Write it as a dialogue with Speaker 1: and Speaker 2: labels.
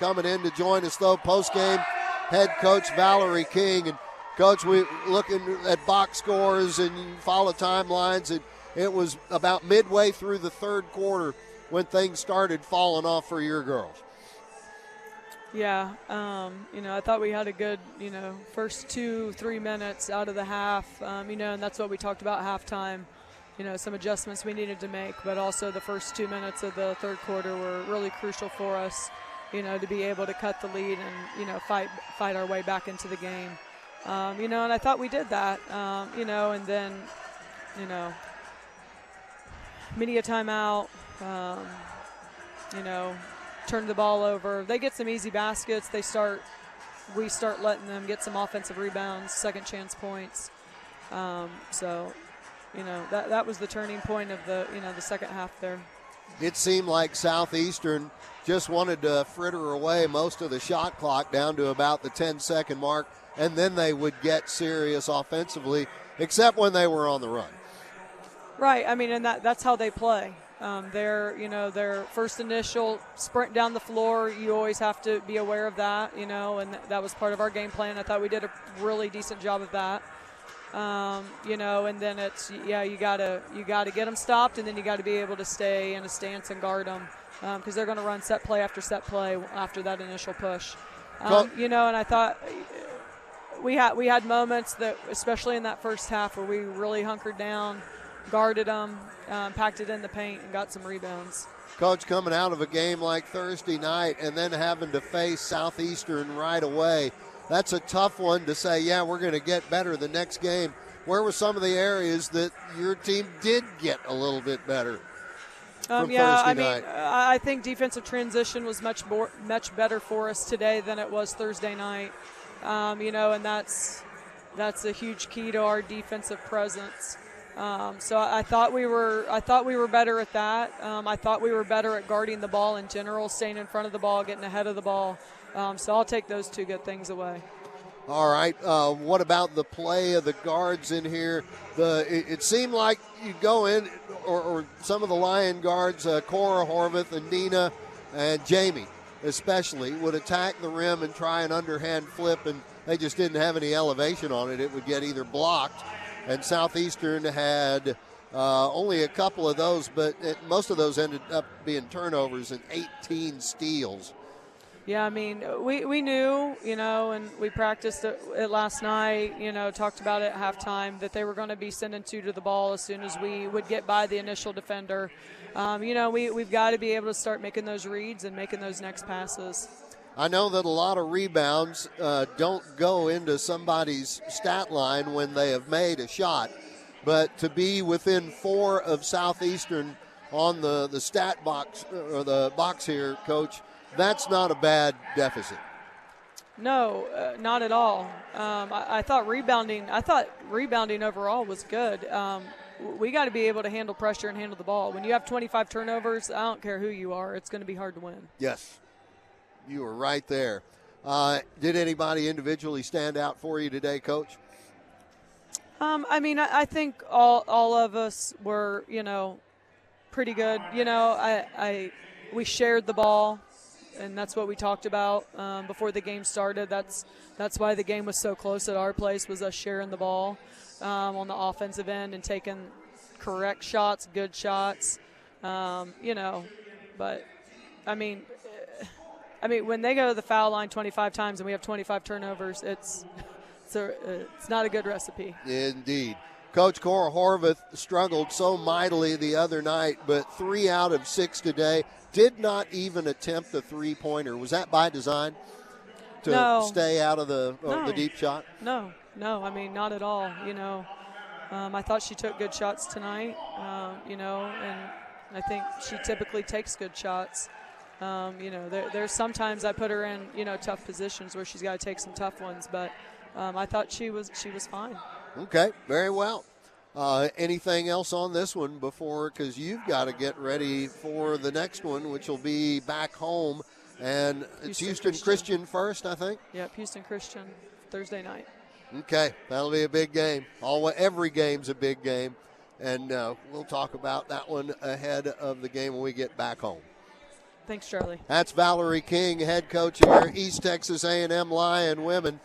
Speaker 1: coming in to join us, though, post-game head coach Valerie King. And, Coach, we looking at box scores and you follow timelines, and it was about midway through the third quarter when things started falling off for your girls.
Speaker 2: Yeah, I thought we had a good, first 2-3 minutes out of the half, and that's what we talked about halftime. Some adjustments we needed to make, but also the first 2 minutes of the third quarter were really crucial for us, to be able to cut the lead and, fight our way back into the game. And I thought we did that, and then, media timeout, turn the ball over. They get some easy baskets. We start letting them get some offensive rebounds, second chance points. That was the turning point of the second half there.
Speaker 1: It seemed like Southeastern just wanted to fritter away most of the shot clock down to about the 10-second mark, and then they would get serious offensively, except when they were on the run.
Speaker 2: Right. And that's how they play. Their first initial sprint down the floor, you always have to be aware of that, and that was part of our game plan. I thought we did a really decent job of that. And then it's, you gotta get them stopped, and then you got to be able to stay in a stance and guard them because they're going to run set play after that initial push. And I thought we had moments that, especially in that first half, where we really hunkered down, guarded them, packed it in the paint, and got some rebounds.
Speaker 1: Coach, coming out of a game like Thursday night and then having to face Southeastern right away, that's a tough one to say, we're going to get better the next game. Where were some of the areas that your team did get a little bit better from Thursday night?
Speaker 2: I think defensive transition was much better for us today than it was Thursday night. And that's a huge key to our defensive presence. So I thought we were better at that. I thought we were better at guarding the ball in general, staying in front of the ball, getting ahead of the ball. So I'll take those two good things away.
Speaker 1: All right. What about the play of the guards in here? It seemed like you go in, or some of the Lion guards, Cora Horvath and Nina and Jamie especially, would attack the rim and try an underhand flip, and they just didn't have any elevation on it. It would get either blocked, and Southeastern had only a couple of those, but most of those ended up being turnovers and 18 steals.
Speaker 2: Yeah, we knew, and we practiced it last night, talked about it at halftime, that they were going to be sending two to the ball as soon as we would get by the initial defender. We've got to be able to start making those reads and making those next passes.
Speaker 1: I know that a lot of rebounds don't go into somebody's stat line when they have made a shot, but to be within 4 of Southeastern on the stat box, or the box here, Coach, that's not a bad deficit.
Speaker 2: No, not at all. I thought rebounding overall was good. We got to be able to handle pressure and handle the ball. When you have 25 turnovers, I don't care who you are, it's going to be hard to win.
Speaker 1: Yes, you were right there. Did anybody individually stand out for you today, Coach?
Speaker 2: I think all of us were, pretty good. We shared the ball. And that's what we talked about before the game started. That's why the game was so close at our place, was us sharing the ball on the offensive end and taking correct shots, good shots. But when they go to the foul line 25 times and we have 25 turnovers, it's not a good recipe.
Speaker 1: Indeed. Coach, Cora Horvath struggled so mightily the other night, but 3 out of 6 today. Did not even attempt a three-pointer. Was that by design to stay out of the deep shot?
Speaker 2: No, not at all. I thought she took good shots tonight, and I think she typically takes good shots. There's sometimes I put her in, tough positions where she's got to take some tough ones, but I thought she was fine.
Speaker 1: Okay, very well. Anything else on this one because you've got to get ready for the next one, which will be back home, and it's Houston Christian first, I think?
Speaker 2: Yep, Houston Christian, Thursday night.
Speaker 1: Okay, that'll be a big game. Every game's a big game, and we'll talk about that one ahead of the game when we get back home.
Speaker 2: Thanks, Charlie.
Speaker 1: That's Valerie King, head coach of your East Texas A&M Lion women.